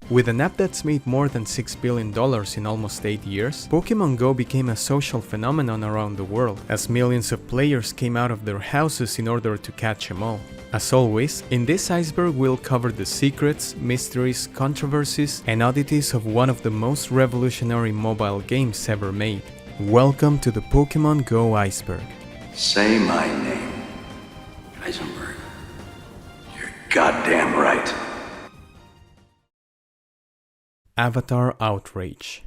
With an app that's made more than $6 billion in almost 8 years, Pokémon Go became a social phenomenon around the world, as millions of players came out of their houses in order to catch them all. As always, in this Iceberg we'll cover the secrets, mysteries, controversies, and oddities of one of the most revolutionary mobile games ever made. Welcome to the Pokémon Go Iceberg. Say my name. Iceberg. You're goddamn right. Avatar Outrage.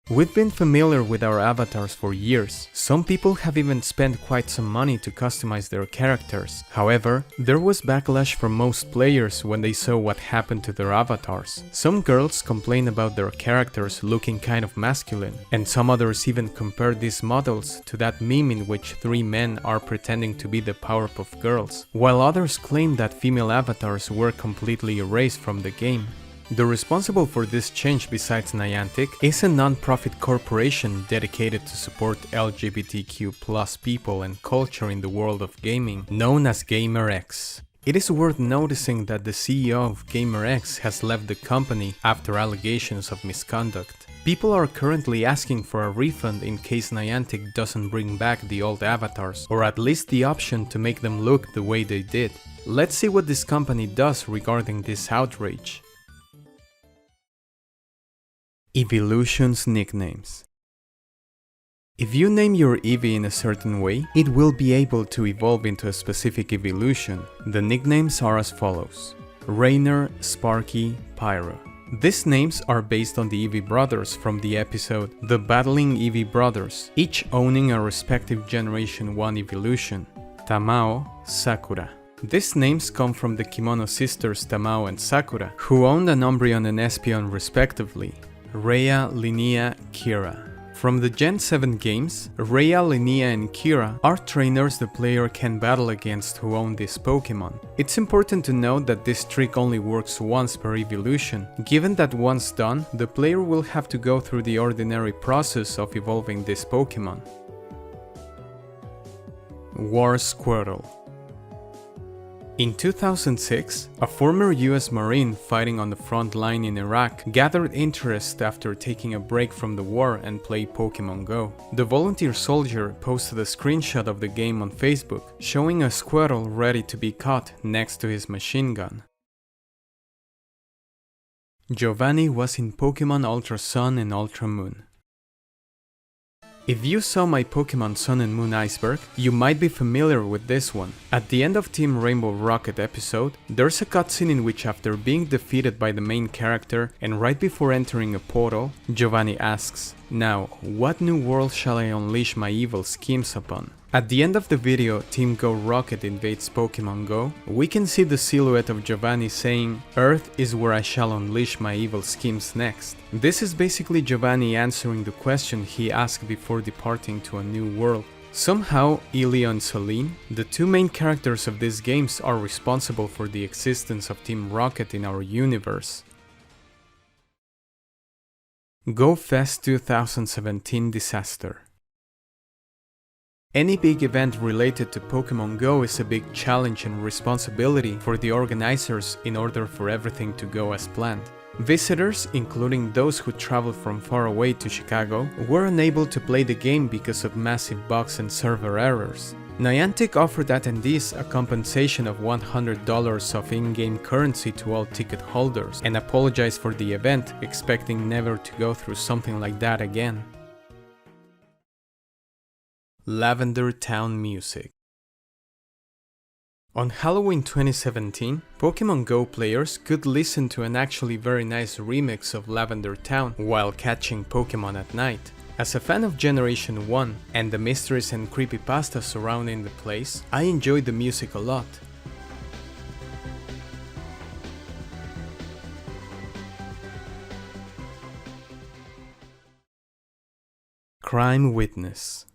We've been familiar with our avatars for years. Some people have even spent quite some money to customize their characters. However, there was backlash from most players when they saw what happened to their avatars. Some girls complained about their characters looking kind of masculine, and some others even compared these models to that meme in which 3 men are pretending to be the Powerpuff Girls, while others claimed that female avatars were completely erased from the game. The responsible for this change besides Niantic is a non-profit corporation dedicated to support LGBTQ+ people and culture in the world of gaming, known as GamerX. It is worth noticing that the CEO of GamerX has left the company after allegations of misconduct. People are currently asking for a refund in case Niantic doesn't bring back the old avatars, or at least the option to make them look the way they did. Let's see what this company does regarding this outrage. Evolution's nicknames. If you name your Eevee in a certain way, it will be able to evolve into a specific evolution. The nicknames are as follows: Rainer, Sparky, Pyro. These names are based on the Eevee brothers from the episode The Battling Eevee Brothers, each owning a respective Generation 1 evolution: Tamao, Sakura. These names come from the Kimono sisters Tamao and Sakura, who owned an Umbreon and Espeon respectively. Rhea, Linnea, Kira. From the Gen 7 games, Rhea, Linnea and Kira are trainers the player can battle against who own this Pokémon. It's important to note that this trick only works once per evolution, given that once done, the player will have to go through the ordinary process of evolving this Pokémon. War Squirtle. In 2006, a former US Marine fighting on the front line in Iraq gathered interest after taking a break from the war and played Pokémon Go. The volunteer soldier posted a screenshot of the game on Facebook, showing a squirrel ready to be caught next to his machine gun. Giovanni was in Pokémon Ultra Sun and Ultra Moon. If you saw my Pokémon Sun and Moon Iceberg, you might be familiar with this one. At the end of Team Rainbow Rocket episode, there's a cutscene in which after being defeated by the main character and right before entering a portal, Giovanni asks, "Now, what new world shall I unleash my evil schemes upon?" At the end of the video, Team Go Rocket invades Pokémon Go, we can see the silhouette of Giovanni saying, "Earth is where I shall unleash my evil schemes next." This is basically Giovanni answering the question he asked before departing to a new world. Somehow, Elio and Celine, the 2 main characters of these games, are responsible for the existence of Team Rocket in our universe. Go Fest 2017 Disaster. Any big event related to Pokémon Go is a big challenge and responsibility for the organizers in order for everything to go as planned. Visitors, including those who traveled from far away to Chicago, were unable to play the game because of massive bugs and server errors. Niantic offered attendees a compensation of $100 of in-game currency to all ticket holders and apologized for the event, expecting never to go through something like that again. Lavender Town Music. On Halloween 2017, Pokémon Go players could listen to an actually very nice remix of Lavender Town while catching Pokémon at night. As a fan of Generation 1 and the mysteries and creepypasta surrounding the place, I enjoyed the music a lot. Crime Witness.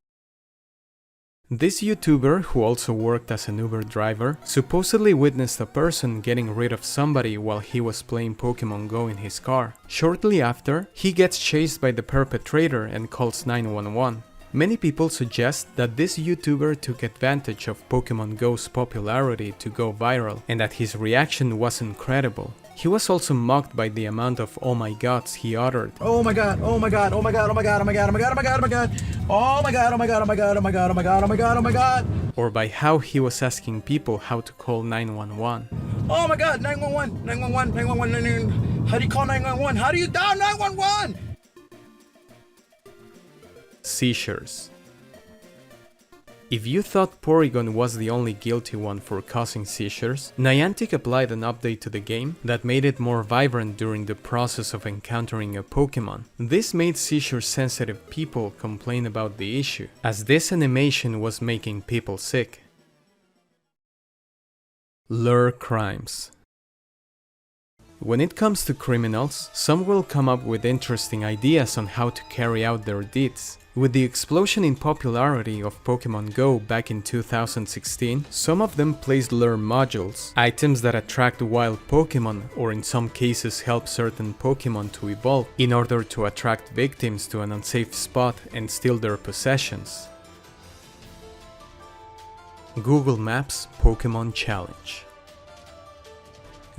This YouTuber, who also worked as an Uber driver, supposedly witnessed a person getting rid of somebody while he was playing Pokémon Go in his car. Shortly after, he gets chased by the perpetrator and calls 911. Many people suggest that this YouTuber took advantage of Pokémon Go's popularity to go viral, and that his reaction was incredible. He was also mocked by the amount of oh my gods he uttered. Oh my god, oh my god, oh my god, oh my god, oh my god, oh my god, oh my god, oh my god, oh my god, oh my god, oh my god, oh my god, oh my god, oh my god, oh my god. Or by how he was asking people how to call 911. Oh my god, 911, 911, 911, how do you call 911? How do you dial 911? Seizures. If you thought Porygon was the only guilty one for causing seizures, Niantic applied an update to the game that made it more vibrant during the process of encountering a Pokémon. This made seizure-sensitive people complain about the issue, as this animation was making people sick. Lure crimes. When it comes to criminals, some will come up with interesting ideas on how to carry out their deeds. With the explosion in popularity of Pokémon Go back in 2016, some of them placed lure modules, items that attract wild Pokémon or in some cases help certain Pokémon to evolve, in order to attract victims to an unsafe spot and steal their possessions. Google Maps Pokémon Challenge.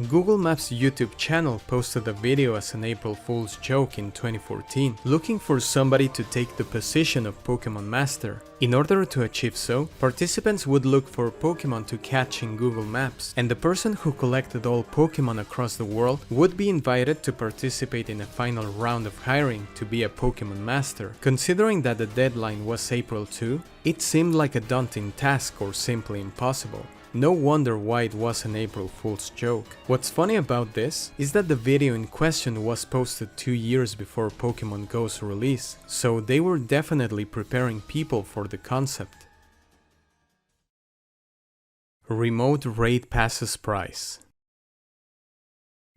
Google Maps YouTube channel posted a video as an April Fool's joke in 2014, looking for somebody to take the position of Pokémon Master. In order to achieve so, participants would look for Pokémon to catch in Google Maps, and the person who collected all Pokémon across the world would be invited to participate in a final round of hiring to be a Pokémon Master. Considering that the deadline was April 2, it seemed like a daunting task or simply impossible. No wonder why it was an April Fool's joke. What's funny about this is that the video in question was posted 2 years before Pokémon Go's release, so they were definitely preparing people for the concept. Remote Raid Passes price.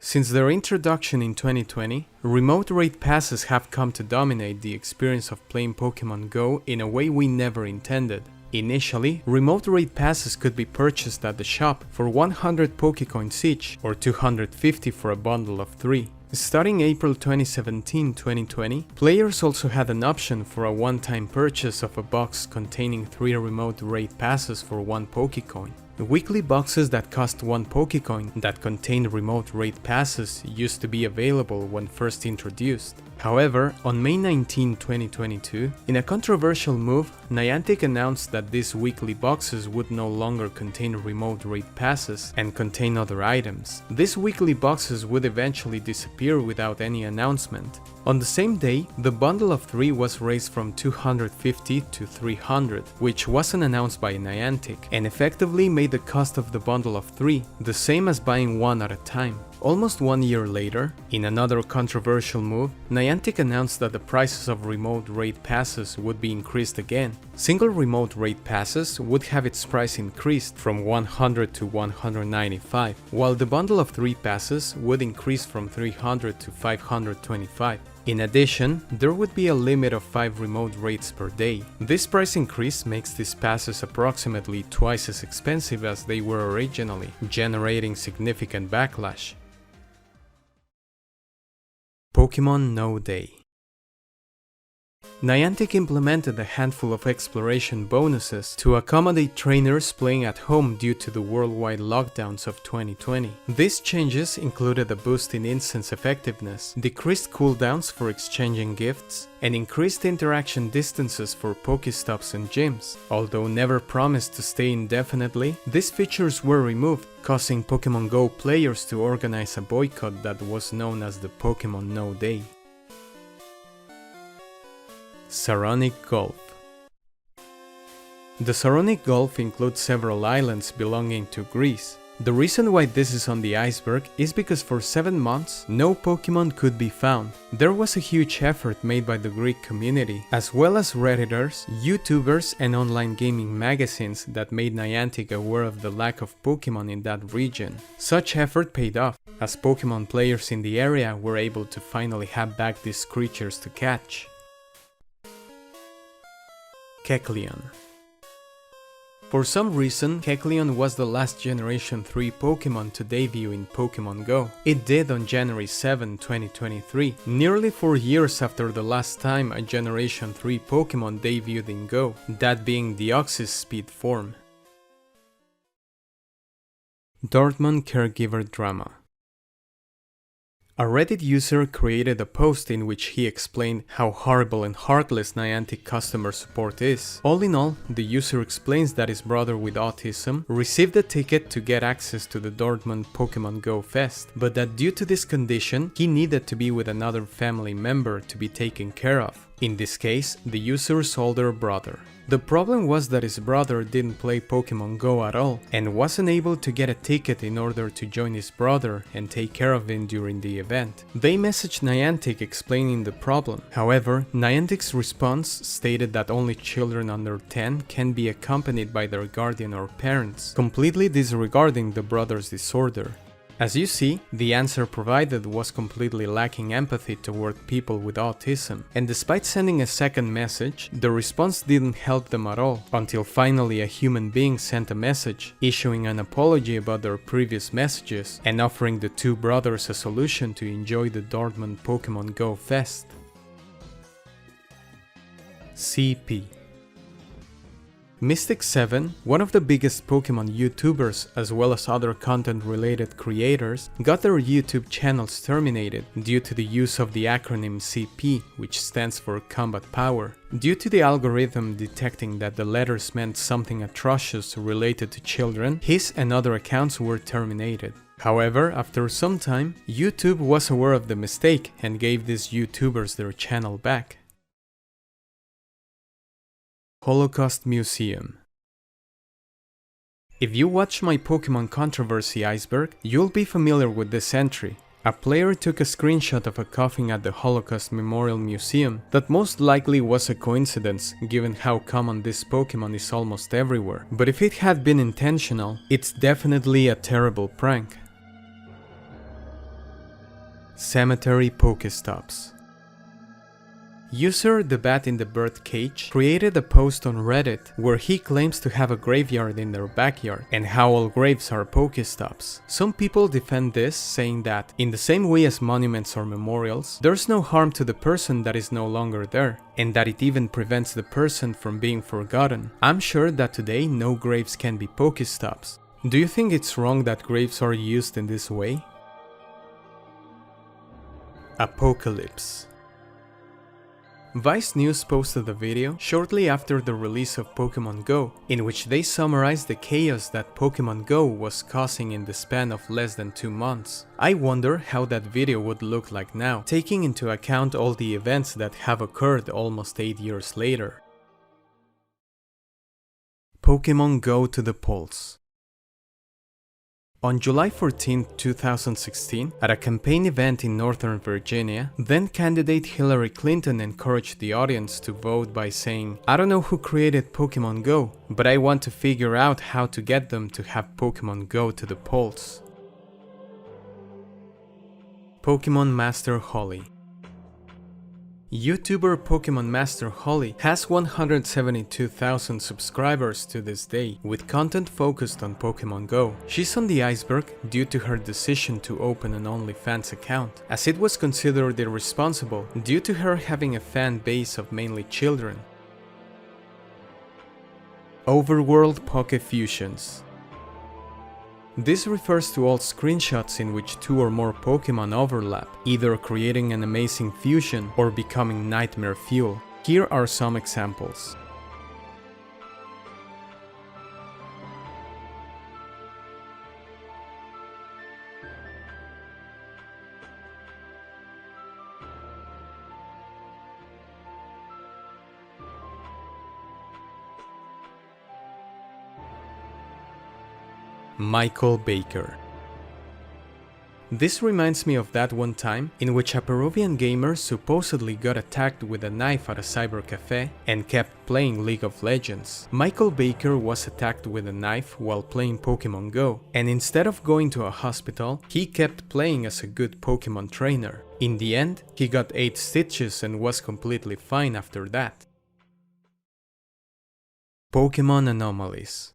Since their introduction in 2020, remote raid passes have come to dominate the experience of playing Pokémon Go in a way we never intended. Initially, remote raid passes could be purchased at the shop for 100 Pokécoins each, or 250 for a bundle of 3. Starting April 2017-2020, players also had an option for a one-time purchase of a box containing 3 remote raid passes for 1 Pokécoin. Weekly boxes that cost 1 Pokécoin that contained remote raid passes used to be available when first introduced. However, on May 19, 2022, in a controversial move, Niantic announced that these weekly boxes would no longer contain remote raid passes and contain other items. These weekly boxes would eventually disappear without any announcement. On the same day, the bundle of 3 was raised from 250 to 300, which wasn't announced by Niantic, and effectively made the cost of the bundle of 3 the same as buying 1 at a time. Almost 1 year later, in another controversial move, Niantic announced that the prices of remote raid passes would be increased again. Single remote raid passes would have its price increased from 100 to 195, while the bundle of 3 passes would increase from 300 to 525. In addition, there would be a limit of 5 remote raids per day. This price increase makes these passes approximately twice as expensive as they were originally, generating significant backlash. Pokémon No Day. Niantic implemented a handful of exploration bonuses to accommodate trainers playing at home due to the worldwide lockdowns of 2020. These changes included a boost in instance effectiveness, decreased cooldowns for exchanging gifts, and increased interaction distances for Pokéstops and gyms. Although never promised to stay indefinitely, these features were removed, causing Pokémon Go players to organize a boycott that was known as the Pokémon No Day. Saronic Gulf. The Saronic Gulf includes several islands belonging to Greece. The reason why this is on the iceberg is because for 7 months, no Pokémon could be found. There was a huge effort made by the Greek community, as well as Redditors, YouTubers, and online gaming magazines that made Niantic aware of the lack of Pokémon in that region. Such effort paid off, as Pokémon players in the area were able to finally have back these creatures to catch. Kecleon. For some reason, Kecleon was the last Generation 3 Pokémon to debut in Pokémon Go. It did on January 7, 2023, nearly 4 years after the last time a Generation 3 Pokémon debuted in Go, that being the Deoxys Speed form. Dortmund caregiver drama. A Reddit user created a post in which he explained how horrible and heartless Niantic customer support is. All in all, the user explains that his brother with autism received a ticket to get access to the Dortmund Pokemon Go Fest, but that due to this condition, he needed to be with another family member to be taken care of. In this case, the user's older brother. The problem was that his brother didn't play Pokemon Go at all and wasn't able to get a ticket in order to join his brother and take care of him during the event. They messaged Niantic explaining the problem. However, Niantic's response stated that only children under 10 can be accompanied by their guardian or parents, completely disregarding the brother's disorder. As you see, the answer provided was completely lacking empathy toward people with autism, and despite sending a second message, the response didn't help them at all, until finally a human being sent a message, issuing an apology about their previous messages, and offering the two brothers a solution to enjoy the Dortmund Pokemon Go Fest. CP Mystic7, one of the biggest Pokemon YouTubers as well as other content-related creators, got their YouTube channels terminated due to the use of the acronym CP, which stands for Combat Power. Due to the algorithm detecting that the letters meant something atrocious related to children, his and other accounts were terminated. However, after some time, YouTube was aware of the mistake and gave these YouTubers their channel back. Holocaust Museum. If you watch my Pokemon controversy Iceberg, you'll be familiar with this entry. A player took a screenshot of a coffin at the Holocaust Memorial Museum that most likely was a coincidence given how common this Pokemon is almost everywhere. But if it had been intentional, it's definitely a terrible prank. Cemetery Pokestops. User The Bat in the Birdcage created a post on Reddit where he claims to have a graveyard in their backyard and how all graves are Pokestops. Some people defend this, saying that, in the same way as monuments or memorials, there's no harm to the person that is no longer there, and that it even prevents the person from being forgotten. I'm sure that today no graves can be Pokestops. Do you think it's wrong that graves are used in this way? Apokelypse. Vice News posted a video shortly after the release of Pokemon Go, in which they summarized the chaos that Pokemon Go was causing in the span of less than 2 months. I wonder how that video would look like now, taking into account all the events that have occurred almost 8 years later. Pokemon Go to the polls. On July 14, 2016, at a campaign event in Northern Virginia, then-candidate Hillary Clinton encouraged the audience to vote by saying, "I don't know who created Pokemon Go, but I want to figure out how to get them to have Pokemon Go to the polls." PkmnMasterHolly. YouTuber PkmnMasterHolly has 172,000 subscribers to this day, with content focused on Pokemon Go. She's on the Iceberg due to her decision to open an OnlyFans account, as it was considered irresponsible due to her having a fan base of mainly children. Overworld Pokefusions. This refers to all screenshots in which 2 or more Pokemon overlap, either creating an amazing fusion or becoming nightmare fuel. Here are some examples. Michael Baker. This reminds me of that one time in which a Peruvian gamer supposedly got attacked with a knife at a cyber cafe and kept playing League of Legends. Michael Baker was attacked with a knife while playing Pokemon Go, and instead of going to a hospital, he kept playing as a good Pokemon trainer. In the end, he got 8 stitches and was completely fine after that. Pokemon Anomalies.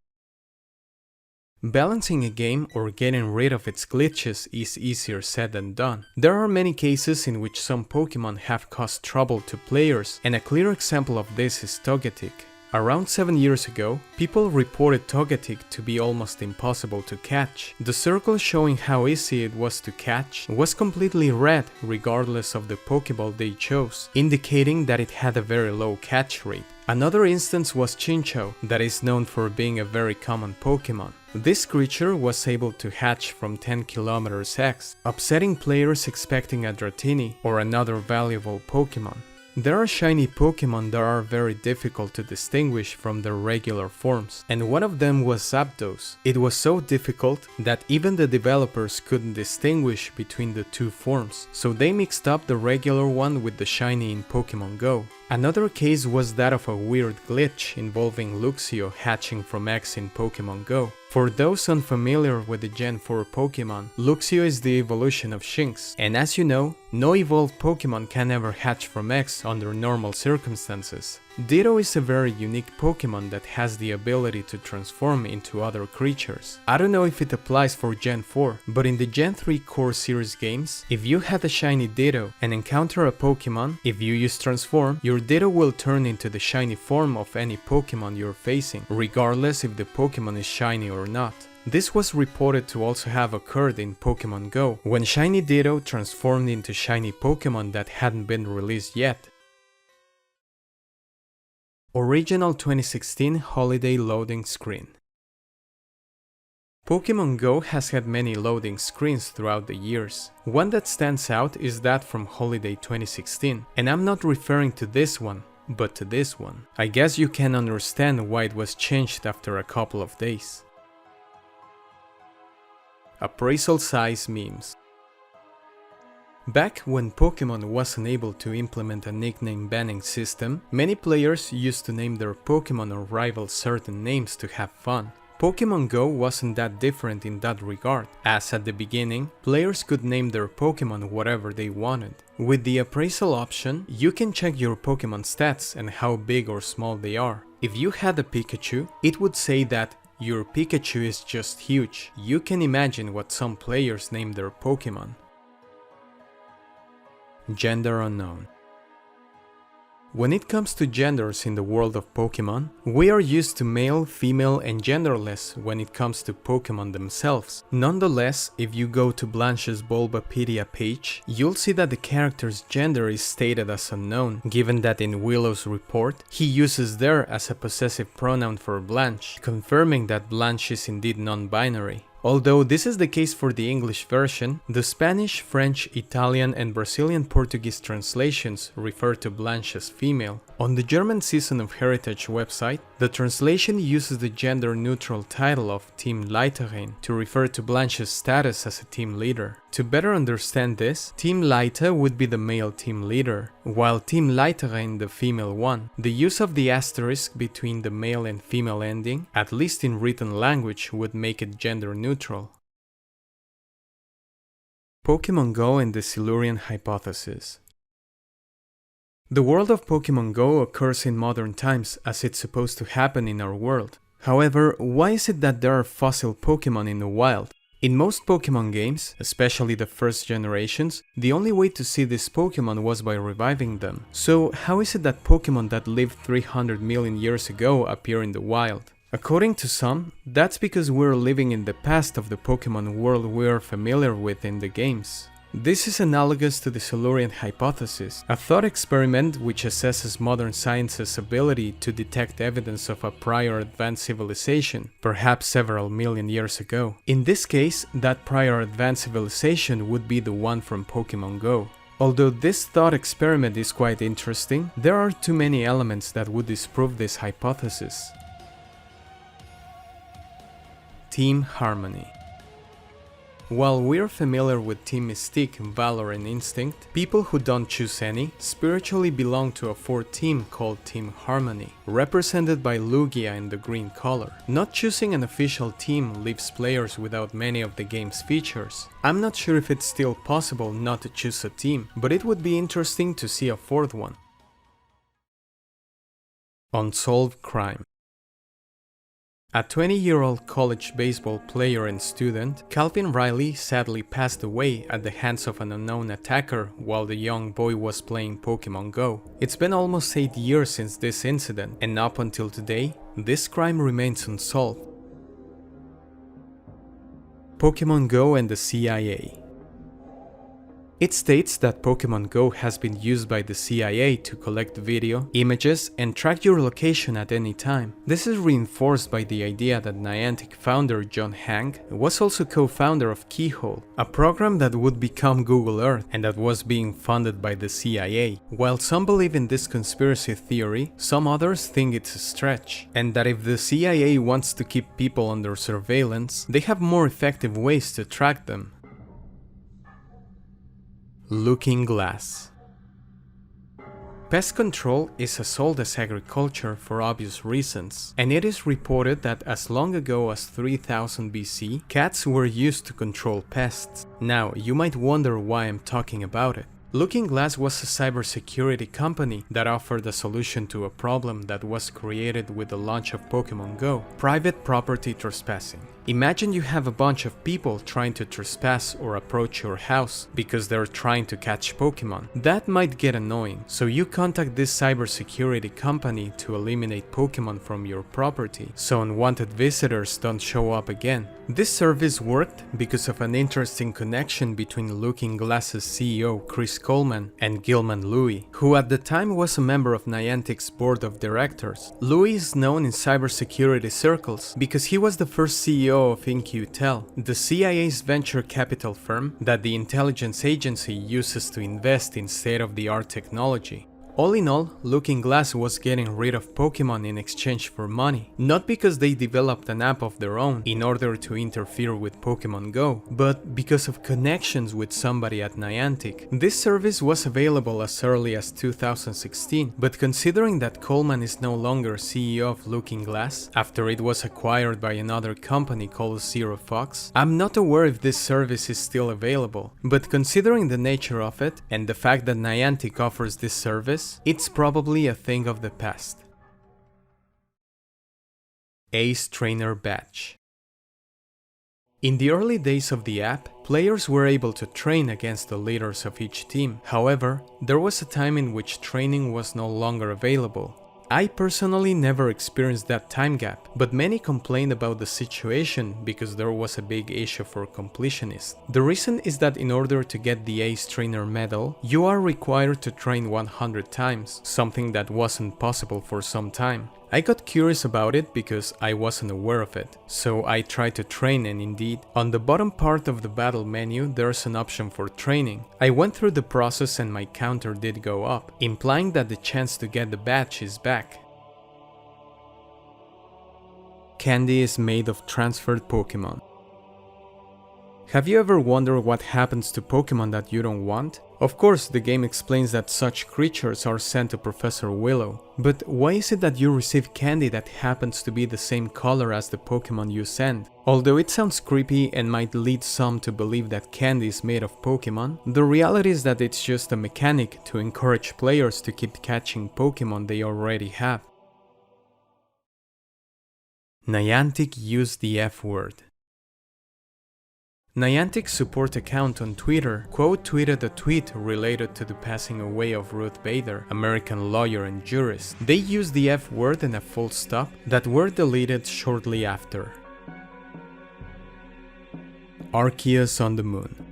Balancing a game or getting rid of its glitches is easier said than done. There are many cases in which some Pokemon have caused trouble to players, and a clear example of this is Togetic. Around 7 years ago, people reported Togetic to be almost impossible to catch. The circle showing how easy it was to catch was completely red regardless of the Pokeball they chose, indicating that it had a very low catch rate. Another instance was Chinchou, that is known for being a very common Pokemon. This creature was able to hatch from 10 km X, upsetting players expecting a Dratini or another valuable Pokemon. There are shiny Pokemon that are very difficult to distinguish from their regular forms, and one of them was Zapdos. It was so difficult that even the developers couldn't distinguish between the two forms, so they mixed up the regular one with the shiny in Pokémon Go. Another case was that of a weird glitch involving Luxio hatching from X in Pokémon Go. For those unfamiliar with the Gen 4 Pokémon, Luxio is the evolution of Shinx, and as you know, no evolved Pokémon can ever hatch from X under normal circumstances. Ditto is a very unique Pokémon that has the ability to transform into other creatures. I don't know if it applies for Gen 4, but in the Gen 3 core series games, if you had a shiny Ditto and encounter a Pokémon, if you use Transform, your Ditto will turn into the shiny form of any Pokémon you're facing, regardless if the Pokémon is shiny or not. This was reported to also have occurred in Pokémon Go, when shiny Ditto transformed into shiny Pokémon that hadn't been released yet. Original 2016 Holiday Loading Screen. Pokémon Go has had many loading screens throughout the years. One that stands out is that from Holiday 2016, and I'm not referring to this one, but to this one. I guess you can understand why it was changed after a couple of days. Appraisal size memes. Back when Pokémon wasn't able to implement a nickname banning system, many players used to name their Pokémon or rivals certain names to have fun. Pokémon Go wasn't that different in that regard, as at the beginning, players could name their Pokémon whatever they wanted. With the appraisal option, you can check your Pokémon stats and how big or small they are. If you had a Pikachu, it would say that your Pikachu is just huge. You can imagine what some players name their Pokémon. Gender unknown. When it comes to genders in the world of Pokémon, we are used to male, female and genderless when it comes to Pokémon themselves. Nonetheless, if you go to Blanche's Bulbapedia page, you'll see that the character's gender is stated as unknown, given that in Willow's report, he uses there as a possessive pronoun for Blanche, confirming that Blanche is indeed non-binary. Although this is the case for the English version, the Spanish, French, Italian and Brazilian Portuguese translations refer to Blanche as female. On the German Season of Heritage website, the translation uses the gender-neutral title of Team Leiterin to refer to Blanche's status as a team leader. To better understand this, Team Leite would be the male team leader, while Team Leiterin the female one. The use of the asterisk between the male and female ending, at least in written language, would make it gender-neutral. Pokémon Go and the Silurian Hypothesis. The world of Pokémon Go occurs in modern times as it's supposed to happen in our world. However, why is it that there are fossil Pokémon in the wild? In most Pokémon games, especially the first generations, the only way to see these Pokémon was by reviving them. So how is it that Pokémon that lived 300 million years ago appear in the wild? According to some, that's because we're living in the past of the Pokémon world we're familiar with in the games. This is analogous to the Silurian hypothesis, a thought experiment which assesses modern science's ability to detect evidence of a prior advanced civilization, perhaps several million years ago. In this case, that prior advanced civilization would be the one from Pokémon Go. Although this thought experiment is quite interesting, there are too many elements that would disprove this hypothesis. Team Harmony. While we're familiar with Team Mystique, Valor and Instinct, people who don't choose any spiritually belong to a fourth team called Team Harmony, represented by Lugia in the green color. Not choosing an official team leaves players without many of the game's features. I'm not sure if it's still possible not to choose a team, but it would be interesting to see a fourth one. Unsolved Crime. A 20-year-old college baseball player and student, Calvin Riley sadly passed away at the hands of an unknown attacker while the young boy was playing Pokemon Go. It's been almost 8 years since this incident, and up until today, this crime remains unsolved. Pokemon Go and the CIA. It states that Pokemon Go has been used by the CIA to collect video, images, and track your location at any time. This is reinforced by the idea that Niantic founder John Hank was also co-founder of Keyhole, a program that would become Google Earth and that was being funded by the CIA. While some believe in this conspiracy theory, some others think it's a stretch, and that if the CIA wants to keep people under surveillance, they have more effective ways to track them. Looking Glass. Pest control is as old as agriculture for obvious reasons, and it is reported that as long ago as 3000 BC, cats were used to control pests. Now, you might wonder why I'm talking about it. Looking Glass was a cybersecurity company that offered a solution to a problem that was created with the launch of Pokemon Go: private property trespassing. Imagine you have a bunch of people trying to trespass or approach your house because they're trying to catch Pokemon. That might get annoying, so you contact this cybersecurity company to eliminate Pokemon from your property so unwanted visitors don't show up again. This service worked because of an interesting connection between Looking Glass's CEO Chris Coleman and Gilman Louie, who at the time was a member of Niantic's board of directors. Louie is known in cybersecurity circles because he was the first CEO of In-Q-Tel, the CIA's venture capital firm that the intelligence agency uses to invest in state-of-the-art technology. All in all, Looking Glass was getting rid of Pokemon in exchange for money, not because they developed an app of their own in order to interfere with Pokemon Go, but because of connections with somebody at Niantic. This service was available as early as 2016, but considering that Coleman is no longer CEO of Looking Glass, after it was acquired by another company called Zero Fox, I'm not aware if this service is still available, but considering the nature of it, and the fact that Niantic offers this service, it's probably a thing of the past. Ace Trainer Badge. In the early days of the app, players were able to train against the leaders of each team. However, there was a time in which training was no longer available. I personally never experienced that time gap, but many complained about the situation because there was a big issue for completionists. The reason is that in order to get the Ace Trainer medal, you are required to train 100 times, something that wasn't possible for some time. I got curious about it because I wasn't aware of it, so I tried to train, and indeed, on the bottom part of the battle menu there's an option for training. I went through the process and my counter did go up, implying that the chance to get the badge is back. Candy is made of transferred Pokemon. Have you ever wondered what happens to Pokemon that you don't want? Of course, the game explains that such creatures are sent to Professor Willow, but why is it that you receive candy that happens to be the same color as the Pokemon you send? Although it sounds creepy and might lead some to believe that candy is made of Pokemon, the reality is that it's just a mechanic to encourage players to keep catching Pokemon they already have. Niantic used the F-word. Niantic's support account on Twitter quote-tweeted a tweet related to the passing away of Ruth Bader, American lawyer and jurist. They used the F-word and a full stop that were deleted shortly after. Arceus on the Moon.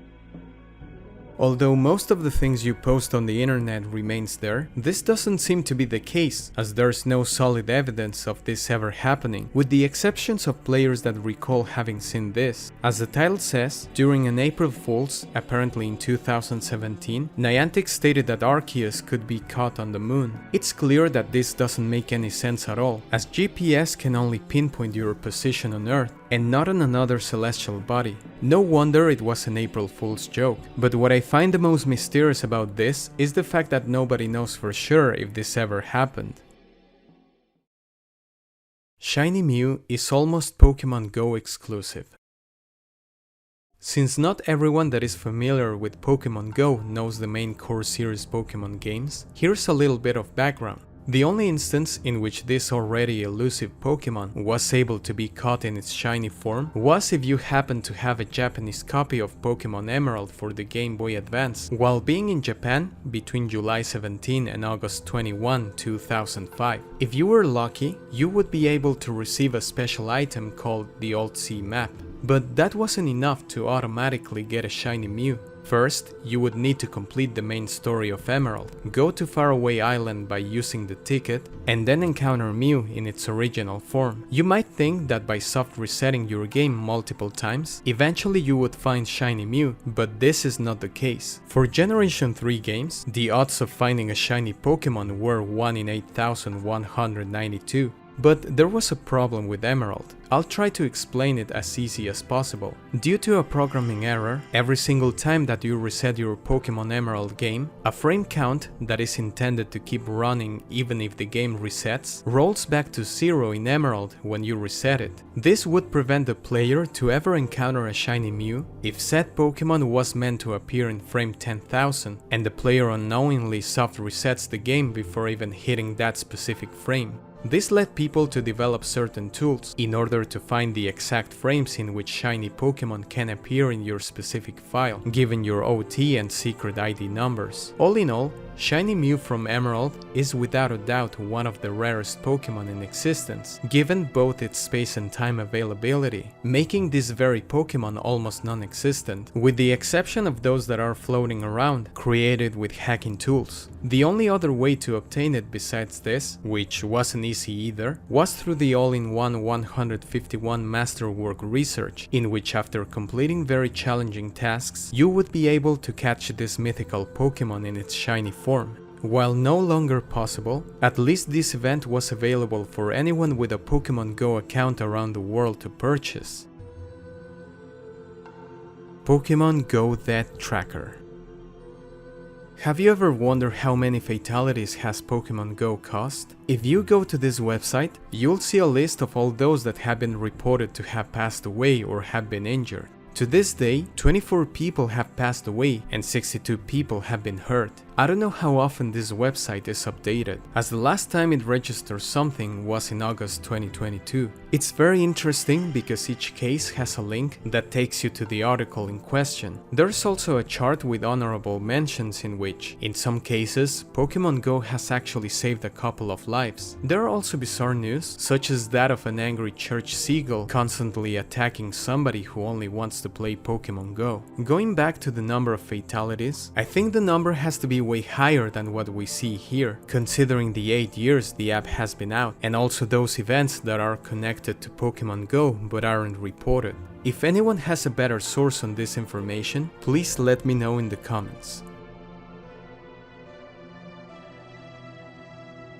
Although most of the things you post on the internet remains there, this doesn't seem to be the case, as there's no solid evidence of this ever happening, with the exceptions of players that recall having seen this. As the title says, during an April Fool's, apparently in 2017, Niantic stated that Arceus could be caught on the moon. It's clear that this doesn't make any sense at all, as GPS can only pinpoint your position on Earth, and not on another celestial body. No wonder it was an April Fool's joke, but what I find the most mysterious about this is the fact that nobody knows for sure if this ever happened. Shiny Mew is almost Pokemon Go exclusive. Since not everyone that is familiar with Pokemon Go knows the main core series Pokemon games, here's a little bit of background. The only instance in which this already elusive Pokemon was able to be caught in its shiny form was if you happened to have a Japanese copy of Pokemon Emerald for the Game Boy Advance while being in Japan between July 17 and August 21, 2005. If you were lucky, you would be able to receive a special item called the Old Sea Map. But that wasn't enough to automatically get a shiny Mew. First, you would need to complete the main story of Emerald, go to Faraway Island by using the ticket, and then encounter Mew in its original form. You might think that by soft resetting your game multiple times, eventually you would find shiny Mew, but this is not the case. For Generation 3 games, the odds of finding a shiny Pokemon were 1 in 8,192. But there was a problem with Emerald. I'll try to explain it as easy as possible. Due to a programming error, every single time that you reset your Pokemon Emerald game, a frame count that is intended to keep running even if the game resets, rolls back to 0 in Emerald when you reset it. This would prevent the player to ever encounter a shiny Mew if said Pokemon was meant to appear in frame 10,000 and the player unknowingly soft resets the game before even hitting that specific frame. This led people to develop certain tools in order to find the exact frames in which shiny Pokemon can appear in your specific file, given your OT and secret ID numbers. All in all, shiny Mew from Emerald is without a doubt one of the rarest Pokemon in existence, given both its space and time availability, making this very Pokemon almost non-existent, with the exception of those that are floating around, created with hacking tools. The only other way to obtain it besides this, which wasn't easy either, was through the all-in-one 151 masterwork research, in which after completing very challenging tasks, you would be able to catch this mythical Pokemon in its shiny form. While no longer possible, at least this event was available for anyone with a Pokemon Go account around the world to purchase. Pokemon Go Death Tracker. Have you ever wondered how many fatalities has Pokemon Go caused? If you go to this website, you'll see a list of all those that have been reported to have passed away or have been injured. To this day, 24 people have passed away and 62 people have been hurt. I don't know how often this website is updated, as the last time it registered something was in August 2022. It's very interesting because each case has a link that takes you to the article in question. There's also a chart with honorable mentions in which, in some cases, Pokemon Go has actually saved a couple of lives. There are also bizarre news, such as that of an angry church seagull constantly attacking somebody who only wants to play Pokemon Go. Going back to the number of fatalities, I think the number has to be way higher than what we see here, considering the 8 years the app has been out, and also those events that are connected to Pokemon Go but aren't reported. If anyone has a better source on this information, please let me know in the comments.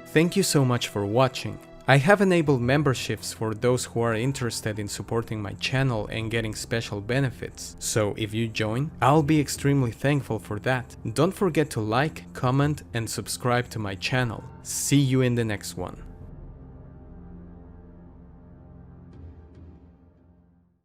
Thank you so much for watching. I have enabled memberships for those who are interested in supporting my channel and getting special benefits, so if you join, I'll be extremely thankful for that. Don't forget to like, comment, and subscribe to my channel. See you in the next one.